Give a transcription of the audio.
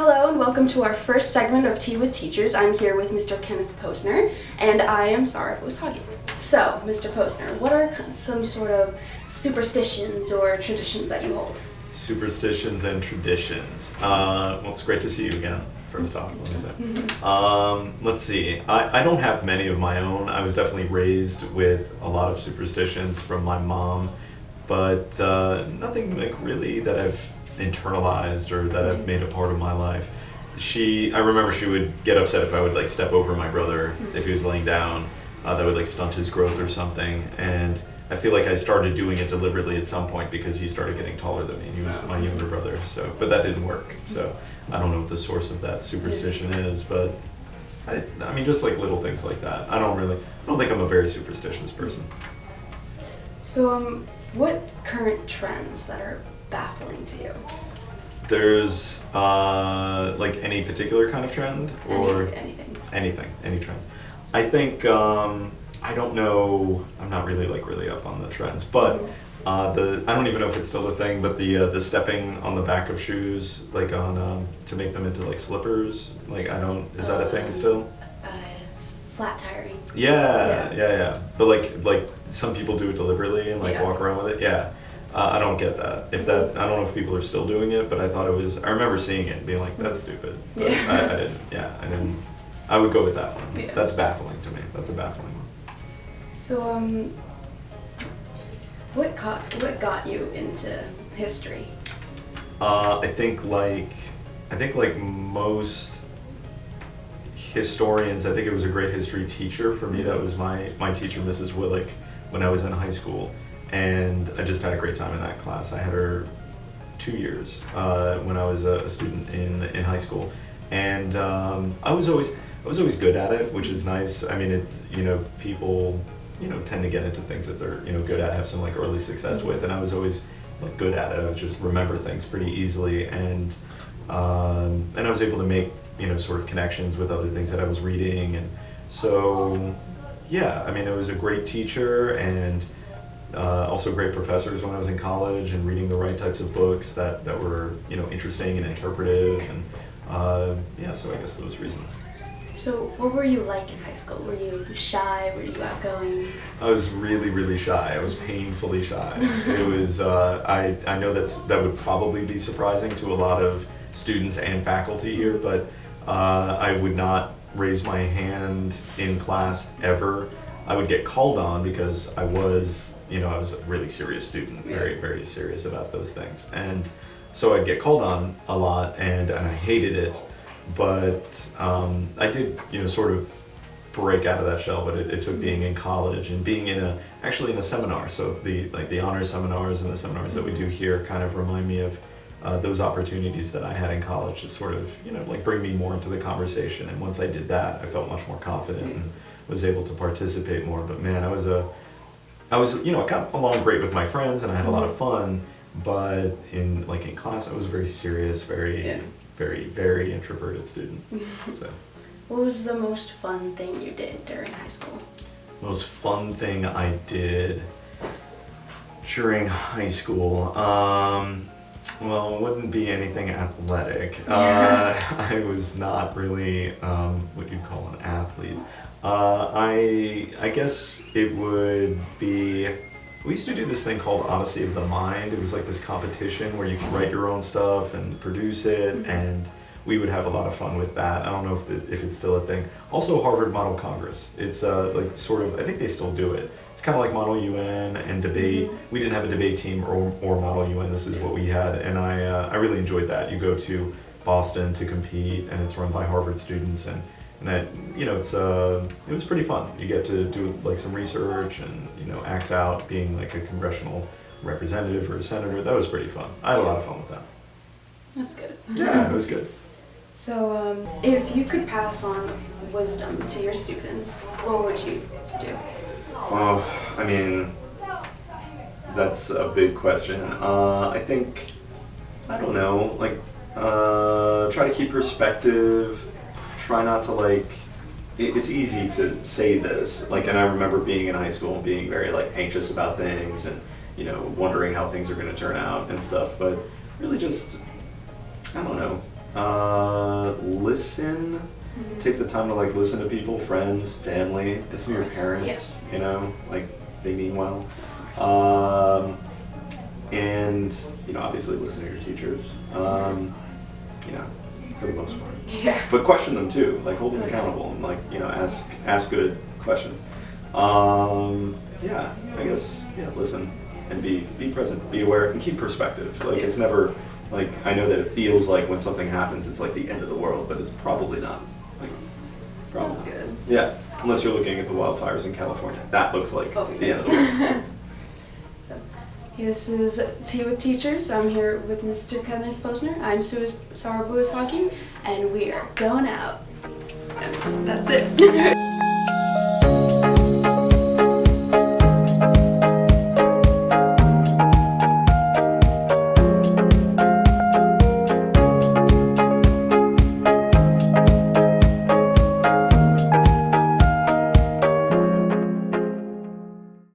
Hello and welcome to our first segment of Tea with Teachers. I'm here with Mr. Kenneth Posner and I am Sara Booeshaghi. So, Mr. Posner, what are some sort of superstitions or traditions that you hold? Superstitions and traditions. Well, it's great to see you again, first off, let me say. Let's see, I don't have many of my own. I was definitely raised with a lot of superstitions from my mom, but nothing like really that I've internalized or that I've made a part of my life. I remember she would get upset if I would like step over my brother if he was laying down. That would like stunt his growth or something, and I feel like I started doing it deliberately at some point because he started getting taller than me and he was my younger brother, so, but that didn't work. So I don't know what the source of that superstition is, but I mean just like little things like that. I don't think I'm a very superstitious person. So what current trends that are baffling to you? There's like any particular kind of trend or anything, any trend. I think I don't know. I'm not really up on the trends, but I don't even know if it's still a thing. But the stepping on the back of shoes, like on to make them into like slippers. Like is that a thing still? Flat tiring. Yeah. But like some people do it deliberately and like walk around with it. Yeah. I don't get that. I don't know if people are still doing it, but I thought it was. I remember seeing it and being like, "That's stupid." But I didn't. I would go with that one. Yeah. That's baffling to me. That's a baffling one. So what got you into history? I think like most historians, I think it was a great history teacher for me. That was my teacher, Mrs. Willick, when I was in high school. And I just had a great time in that class. I had her 2 years when I was a student in high school, and I was always good at it, which is nice. I mean, it's people tend to get into things that they're good at, have some like early success with, and I was always like good at it. I was just remember things pretty easily, and I was able to make sort of connections with other things that I was reading, and so yeah, I mean, it was a great teacher and. Also great professors when I was in college and reading the right types of books that were interesting and interpretive, and so I guess those reasons. So what were you like in high school? Were you shy? Were you outgoing? I was really shy. I was painfully shy. It was I know that would probably be surprising to a lot of students and faculty here, but I would not raise my hand in class ever. I would get called on because I was a really serious student, very serious about those things. And so I'd get called on a lot and I hated it, but I did, sort of break out of that shell, but it took being in college and being actually in a seminar. So the honor seminars and the seminars that we do here kind of remind me of those opportunities that I had in college to sort of, like bring me more into the conversation. And once I did that, I felt much more confident and was able to participate more. But man, I got along great with my friends and I had a lot of fun, but in class, I was a very serious, very introverted student. So. What was the most fun thing you did during high school? Most fun thing I did during high school? Well, it wouldn't be anything athletic. I was not really what you'd call an athlete. I guess it would be, we used to do this thing called Odyssey of the Mind. It was like this competition where you could write your own stuff and produce it, and we would have a lot of fun with that. I don't know if it's still a thing. Also Harvard Model Congress. It's like sort of, I think they still do it. It's kind of like Model UN and debate. We didn't have a debate team or Model UN. This is what we had, and I really enjoyed that. You go to Boston to compete, and it's run by Harvard students, and that it was pretty fun. You get to do like some research and act out being like a congressional representative or a senator. That was pretty fun. I had a lot of fun with that. That's good. Yeah, it was good. So if you could pass on wisdom to your students, what would you do? Oh, I mean, that's a big question. I think, I don't know, like try to keep perspective. Try not to it's easy to say this, and I remember being in high school and being very anxious about things and wondering how things are going to turn out and stuff, but really just, I don't know, listen. Take the time to like listen to people, friends, family, listen to your parents, you know, like they mean well. And, you know, obviously listen to your teachers, you know, for the most part. Yeah. But question them too, like hold them accountable and like, you know, ask good questions. Yeah, I guess, yeah, listen and be present, be aware, and keep perspective. Like it's never, like, I know that it feels like when something happens, it's like the end of the world, but it's probably not. Like, probably That's not. good. Yeah, unless you're looking at the wildfires in California. That looks like the end of the world. So, this is Tea with Teachers. I'm here with Mr. Kenneth Posner. I'm Sara Booeshaghi, and we are going out. And that's it.